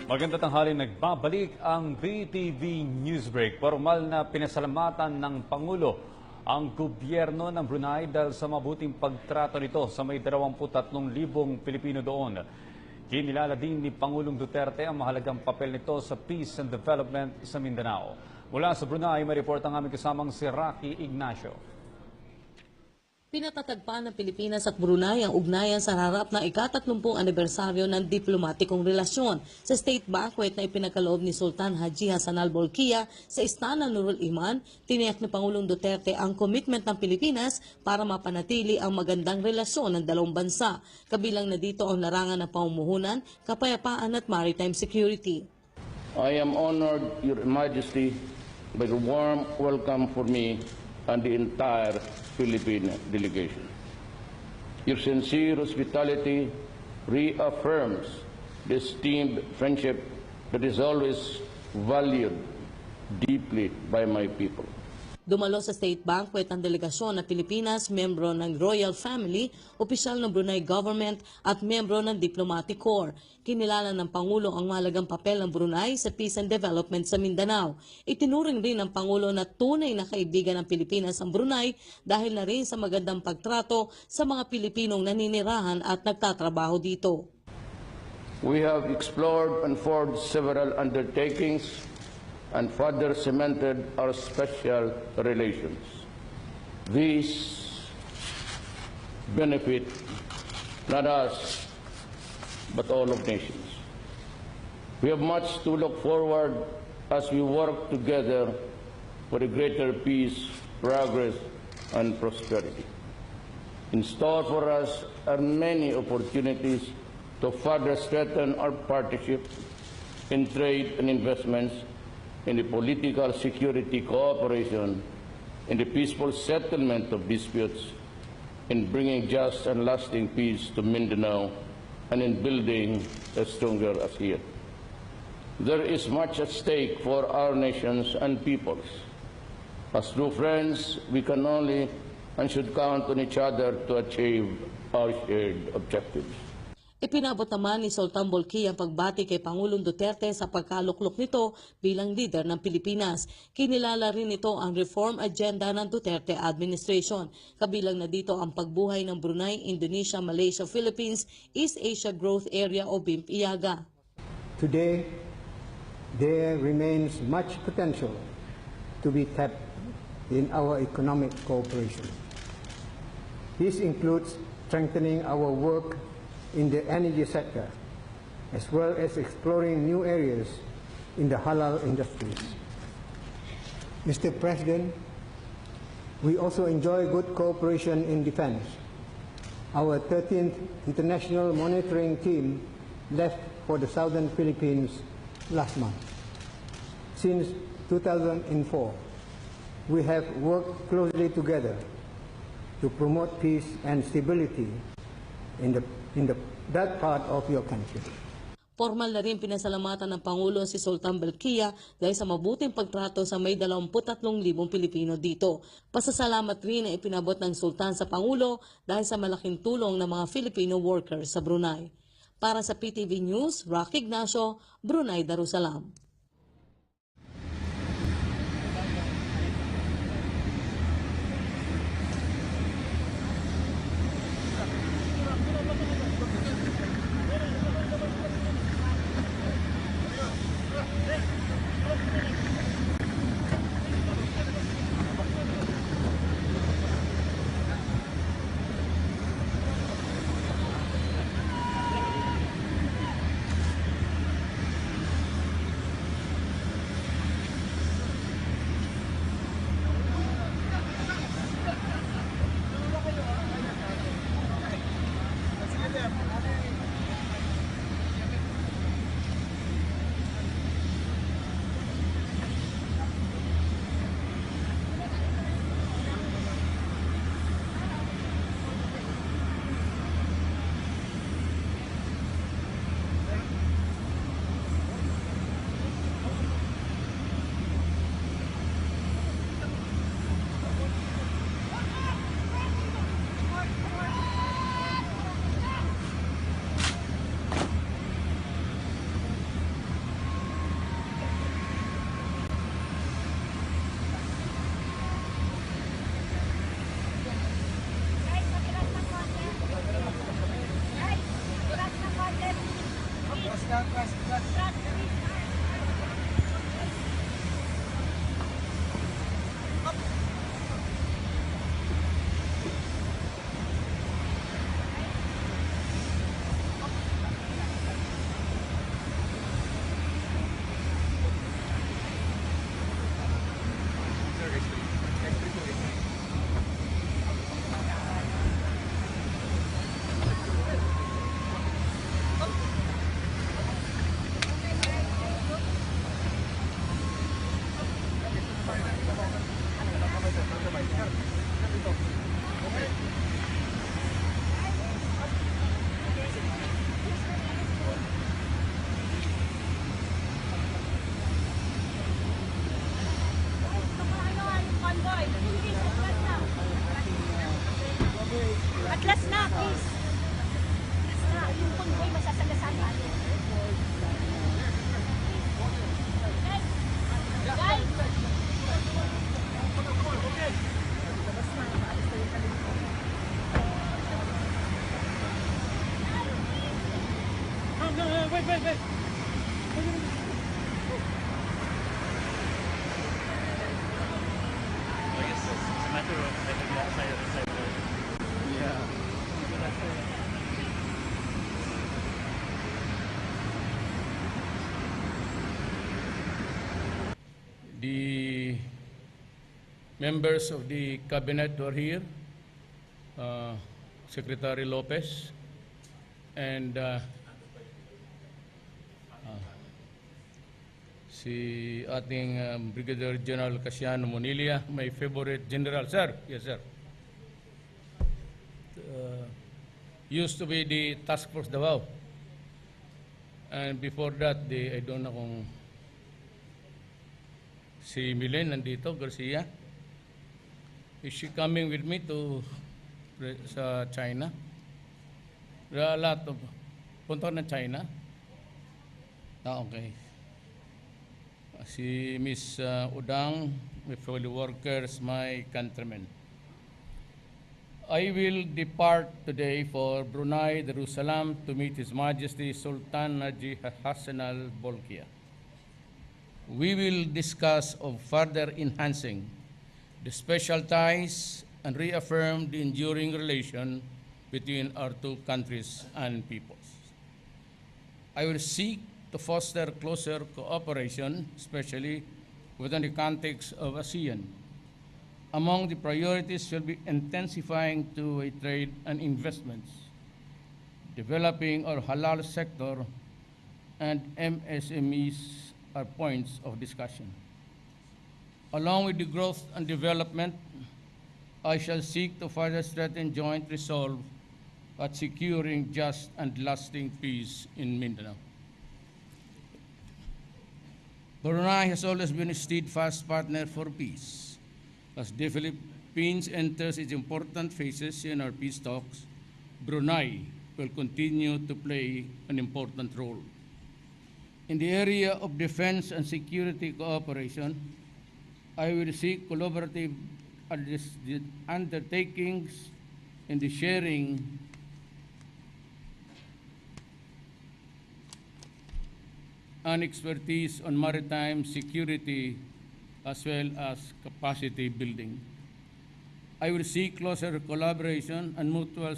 Magandang tanghali, nagbabalik ang BTV Newsbreak. Formal na pinasalamatan ng Pangulo ang gobyerno ng Brunei dahil sa mabuting pagtrato nito sa may 23,000 Pilipino doon. Kinilala din ni Pangulong Duterte ang mahalagang papel nito sa peace and development sa Mindanao. Mula sa Brunei, may report ang aming kasamang si Rocky Ignacio. Pinatatagpan ng Pilipinas at Brunei ang ugnayan sa harap ng ika-30 anibersaryo ng diplomatikong relasyon sa state banquet na ipinagkaloob ni Sultan Haji Hassan al-Bolkiah sa Istana Nurul Iman. Tiniyak ni Pangulong Duterte ang commitment ng Pilipinas para mapanatili ang magandang relasyon ng dalawang bansa. Kabilang na dito ang larangan ng pamumuhunan, kapayapaan at maritime security. I am honored, Your Majesty, by the warm welcome for me and the entire Philippine delegation. Your sincere hospitality reaffirms the esteemed friendship that is always valued deeply by my people. Dumalo sa state banquet ang delegasyon ng Pilipinas, membro ng Royal Family, opisyal ng Brunei Government at membro ng Diplomatic Corps. Kinilala ng Pangulo ang mahalagang papel ng Brunei sa peace and development sa Mindanao. Itinuring rin ng Pangulo na tunay na kaibigan ng Pilipinas ang Brunei dahil na rin sa magandang pagtrato sa mga Pilipinong naninirahan at nagtatrabaho dito. We have explored and forged several undertakings and further cemented our special relations. These benefit not us, but all of nations. We have much to look forward as we work together for a greater peace, progress, and prosperity. In store for us are many opportunities to further strengthen our partnership in trade and investments, in the political security cooperation, in the peaceful settlement of disputes, in bringing just and lasting peace to Mindanao, and in building a stronger ASEAN. There is much at stake for our nations and peoples. As true friends, we can only and should count on each other to achieve our shared objectives. Ipinabot naman ni Sultan Bolkiah ang pagbati kay Pangulong Duterte sa pagkaluklok nito bilang leader ng Pilipinas. Kinilala rin ito ang reform agenda ng Duterte administration. Kabilang na dito ang pagbuhay ng Brunei, Indonesia, Malaysia, Philippines, East Asia Growth Area o BIMP-IAGA. Today, there remains much potential to be tapped in our economic cooperation. This includes strengthening our work in the energy sector, as well as exploring new areas in the halal industries. Mr. President, we also enjoy good cooperation in defense. Our 13th International Monitoring Team left for the Southern Philippines last month. Since 2004, we have worked closely together to promote peace and stability in that part of your country. Formal na rin pinasalamatan ng Pangulo si Sultan Bolkiah dahil sa mabuting pagtrato sa may 23,000 Pilipino dito. Pasasalamat rin na ipinabot ng Sultan sa Pangulo dahil sa malaking tulong ng mga Filipino workers sa Brunei. Para sa PTV News, Rocky Ignacio, Brunei, Darussalam. Atlas na, please. Atlas na, yung convoy masasagasaan natin. Guys! Wait. The members of the cabinet who are here, Secretary Lopez, and si ating Brigadier General Casiano Monilia, my favorite general, sir. Yes, sir. Used to be the Task Force Davao. And before that, I don't know kung si Milen nandito, Garcia. Is she coming with me to sa China? There are a lot of punta na China. Okay. Si Miss Udang, my fellow workers, my countrymen. I will depart today for Brunei, Darussalam, to meet His Majesty Sultan Haji Hassan Al Bolkiah. We will discuss of further enhancing the special ties and reaffirm the enduring relation between our two countries and peoples. I will seek to foster closer cooperation, especially within the context of ASEAN. Among the priorities will be intensifying two-way trade and investments, developing our halal sector, and MSMEs are points of discussion. Along with the growth and development, I shall seek to further strengthen joint resolve at securing just and lasting peace in Mindanao. Brunei has always been a steadfast partner for peace. As the Philippines enters its important phases in our peace talks, Brunei will continue to play an important role. In the area of defense and security cooperation, I will seek collaborative undertakings in the sharing and expertise on maritime security as well as capacity building. I will seek closer collaboration and mutual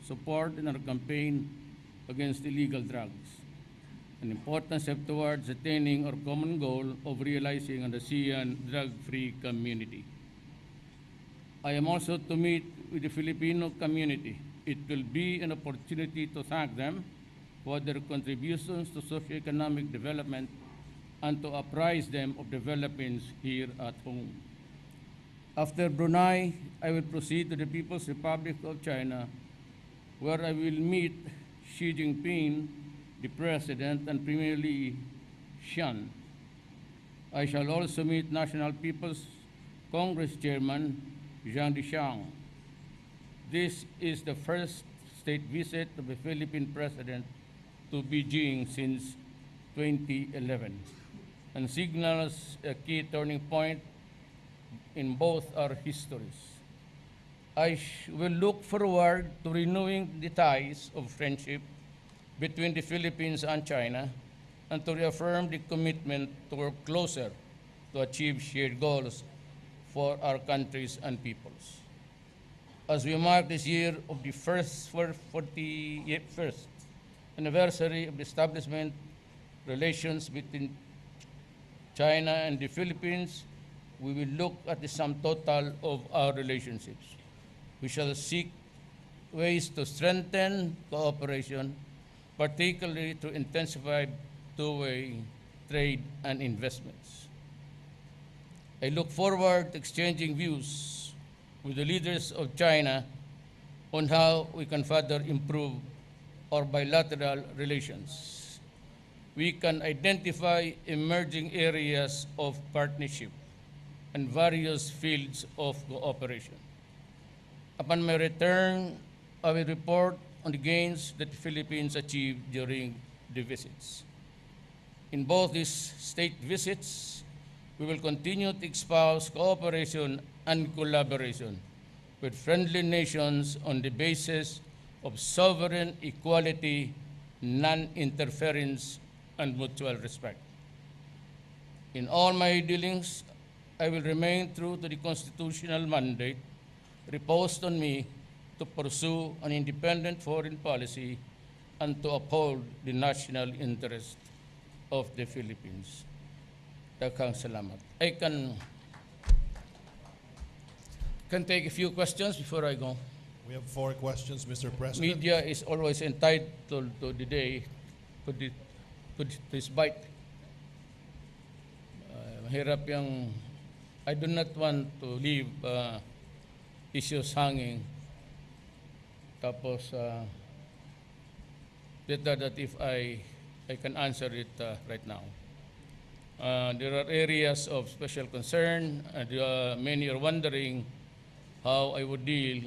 support in our campaign against illegal drugs, an important step towards attaining our common goal of realizing an ASEAN drug-free community. I am also to meet with the Filipino community. It will be an opportunity to thank them for their contributions to socioeconomic development and to apprise them of developments here at home. After Brunei, I will proceed to the People's Republic of China, where I will meet Xi Jinping, the President, and Premier Li Xian. I shall also meet National People's Congress Chairman Zhang Dishan. This is the first state visit of a Philippine President to Beijing since 2011 and signals a key turning point in both our histories. I will look forward to renewing the ties of friendship between the Philippines and China, and to reaffirm the commitment to work closer to achieve shared goals for our countries and peoples. As we mark this year of the 41st anniversary of the establishment relations between China and the Philippines, we will look at the sum total of our relationships. We shall seek ways to strengthen cooperation, particularly to intensify two-way trade and investments. I look forward to exchanging views with the leaders of China on how we can further improve our bilateral relations. We can identify emerging areas of partnership and various fields of cooperation. Upon my return, I will report on the gains that the Philippines achieved during the visits. In both these state visits, we will continue to espouse cooperation and collaboration with friendly nations on the basis of sovereign equality, non-interference, and mutual respect. In all my dealings, I will remain true to the constitutional mandate reposed on me to pursue an independent foreign policy and to uphold the national interest of the Philippines. Nagpasalamat. I can take a few questions before I go. We have 4 questions, Mr. President. Media is always entitled to the day to this bite. Mahirap yung I do not want to leave issues hanging. Tapos better that if I can answer it right now. There are areas of special concern, and many are wondering how I would deal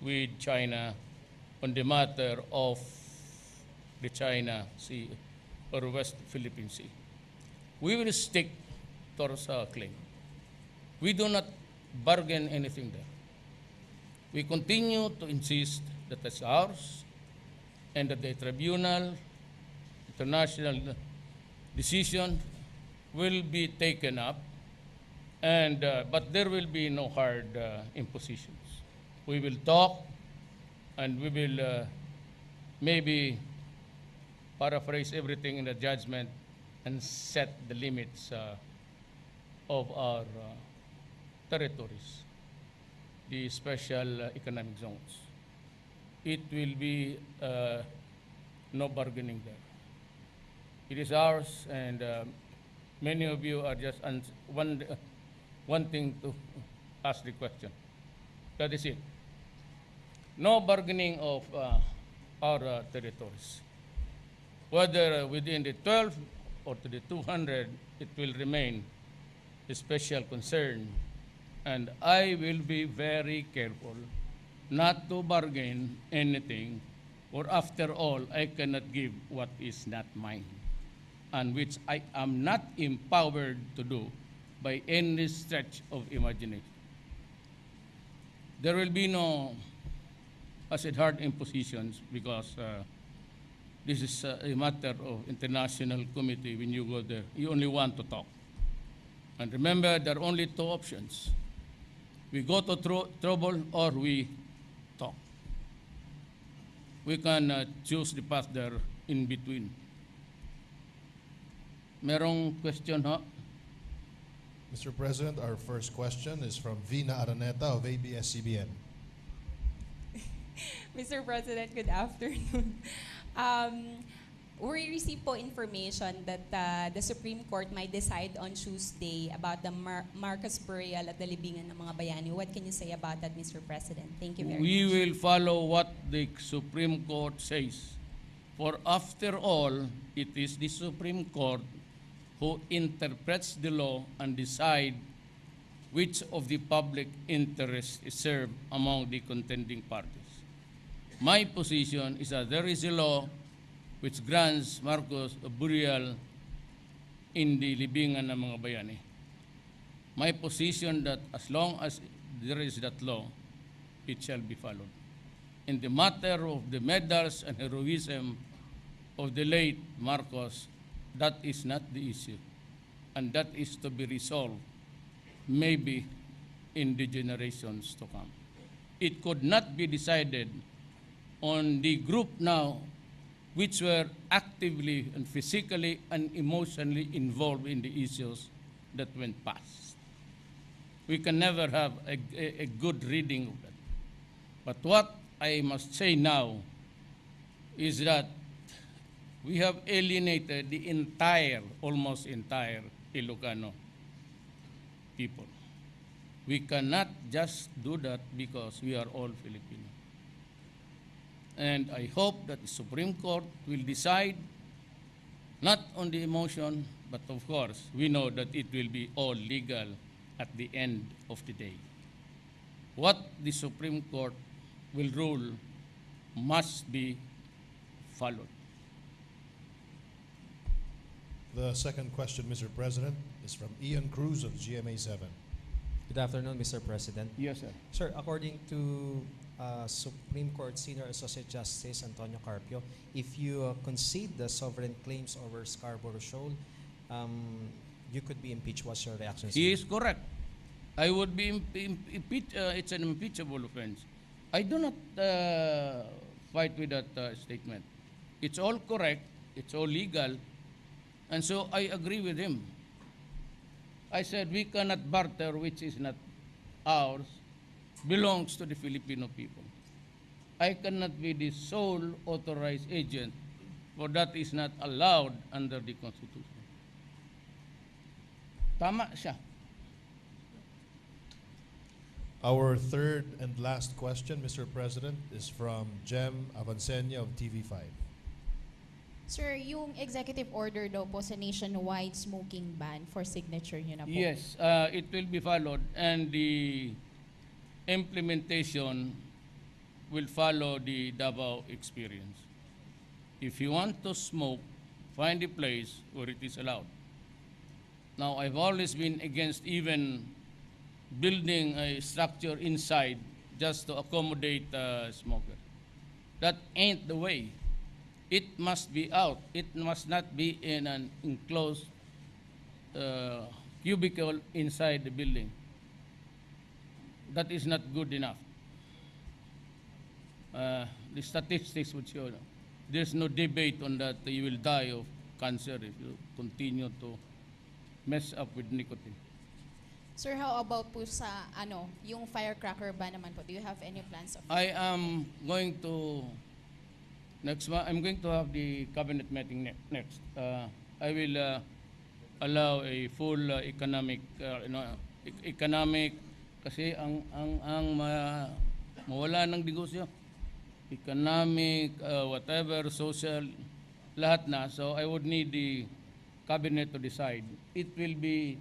with China on the matter of the China Sea or West Philippine Sea. We will stick to our claim. We do not bargain anything there. We continue to insist that it's ours and that the tribunal, international decision will be taken up, and but there will be no hard impositions. We will talk, and we will maybe paraphrase everything in the judgment and set the limits of our territories, the special economic zones. It will be no bargaining there. It is ours, and many of you are just wanting to ask the question. That is it. No bargaining of our territories. Whether within the 12 or to the 200, it will remain a special concern. And I will be very careful not to bargain anything, or after all, I cannot give what is not mine, and which I am not empowered to do by any stretch of imagination. There will be no, as I said, hard impositions, because this is a matter of international committee. When you go there, you only want to talk. And remember, there are only 2 options. We go to trouble or we talk. We can choose the path there in between. Merong question, ha? Mr. President, our first question is from Vina Araneta of ABS-CBN. Mr. President, good afternoon. We received po information that the Supreme Court might decide on Tuesday about the Marcos burial at the libingan ng mga bayani. What can you say about that, Mr. President? Thank you very We much. will follow what the Supreme Court says. For after all, it is the Supreme Court who interprets the law and decide which of the public interest is served among the contending parties. My position is that there is a law which grants Marcos a burial in the libingan ng mga bayani. My position that as long as there is that law, it shall be followed. In the matter of the medals and heroism of the late Marcos, that is not the issue. And that is to be resolved maybe in the generations to come. It could not be decided on the group now which were actively and physically and emotionally involved in the issues that went past. We can never have a good reading of that. But what I must say now is that we have alienated the entire, almost entire Ilocano people. We cannot just do that because we are all Filipino. And I hope that the Supreme Court will decide not on the emotion, but of course, we know that it will be all legal at the end of the day. What the Supreme Court will rule must be followed. The second question, Mr. President, is from Ian Cruz of GMA7. Good afternoon, Mr. President. Yes, sir. Sir, according to Supreme Court Senior Associate Justice Antonio Carpio, if you concede the sovereign claims over Scarborough Shoal, you could be impeached. What's your reaction? He is correct. I would be impeached. It's an impeachable offense. I do not fight with that statement. It's all correct. It's all legal. And so I agree with him. I said we cannot barter which is not ours, belongs to the Filipino people. I cannot be the sole authorized agent, for that is not allowed under the Constitution. Tama siya. Our third and last question, Mr. President, is from Jem Avancenia of TV5. Sir, yung executive order daw po sa nationwide smoking ban for signature nyo na po. Yes, it will be followed and the implementation will follow the Davao experience. If you want to smoke, find a place where it is allowed. Now, I've always been against even building a structure inside just to accommodate smokers. That ain't the way. It must be out. It must not be in an enclosed cubicle inside the building. That is not good enough. The statistics would show there's no debate on that you will die of cancer if you continue to mess up with nicotine. Sir, how about po sa yung firecracker ban naman po? Do you have any plans of I am going to next month. I'm going to have the cabinet meeting next. I will allow a full economic economic kasi ang mawala ng negosyo, economic whatever social lahat na. So I would need the cabinet to decide. It will be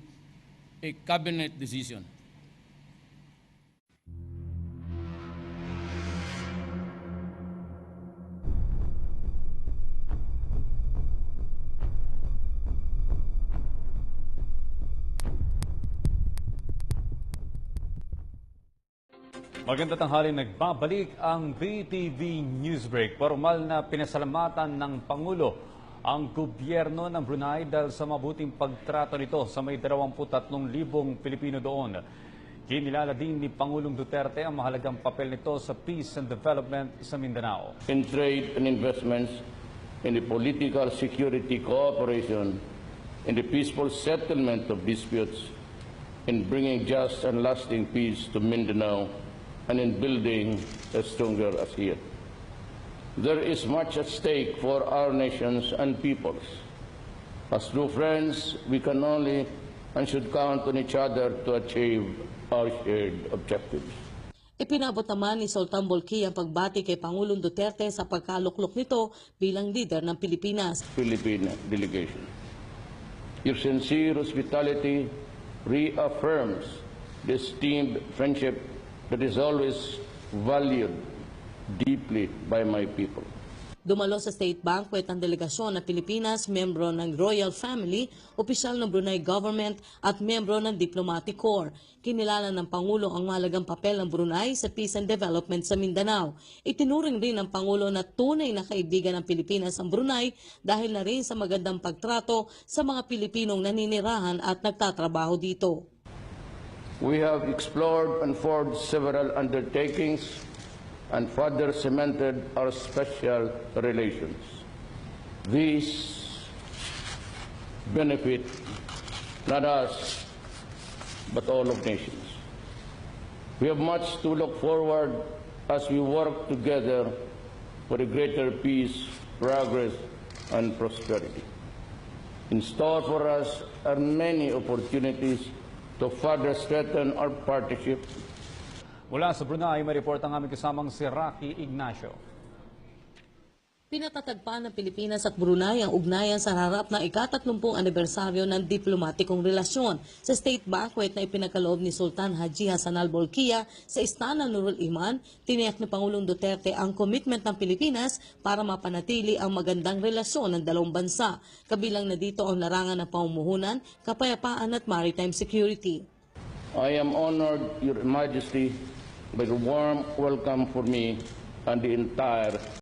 a cabinet decision. Magandang tanghali, nagbabalik ang BTV Newsbreak. Formal na pinasalamatan ng Pangulo ang gobyerno ng Brunei dahil sa mabuting pagtrato nito sa may 23,000 Pilipino doon. Kinilala din ni Pangulong Duterte ang mahalagang papel nito sa peace and development sa Mindanao. In trade and investments, in the political security cooperation, in the peaceful settlement of disputes, in bringing just and lasting peace to Mindanao, and in building a stronger ASEAN. There is much at stake for our nations and peoples. As true friends, we can only and should count on each other to achieve our shared objectives. Ipinabot naman ni Sultan Bolki ang pagbati kay Pangulong Duterte sa pagkaluklok nito bilang leader ng Pilipinas. Philippine delegation. Your sincere hospitality reaffirms the esteemed friendship that is always valued deeply by my people. Dumalo sa state banquet ang delegasyon ng Pilipinas, membro ng royal family, opisyal ng Brunei government at membro ng diplomatic corps. Kinilala ng Pangulo ang mahalagang papel ng Brunei sa peace and development sa Mindanao. Itinuring rin ng Pangulo na tunay na kaibigan ng Pilipinas ang Brunei dahil na rin sa magandang pagtrato sa mga Pilipinong naninirahan at nagtatrabaho dito. We have explored and forged several undertakings and further cemented our special relations. These benefit not us, but all of nations. We have much to look forward as we work together for a greater peace, progress, and prosperity. In store for us are many opportunities to further strengthen our partnership. Mula sa Brunei, may report ang aming kasamang si Rocky Ignacio. Pinatatagpan ng Pilipinas at Brunei ang ugnayan sa harap ng ika-30 anibersaryo ng diplomatikong relasyon sa state banquet na ipinagkaloob ni Sultan Haji Hassan al-Bolkiah sa Istana Nurul Iman. Tiniyak ni Pangulong Duterte ang commitment ng Pilipinas para mapanatili ang magandang relasyon ng dalawang bansa. Kabilang na dito ang larangan ng pamumuhunan, kapayapaan at maritime security. I am honored, Your Majesty, by the warm welcome for me and the entire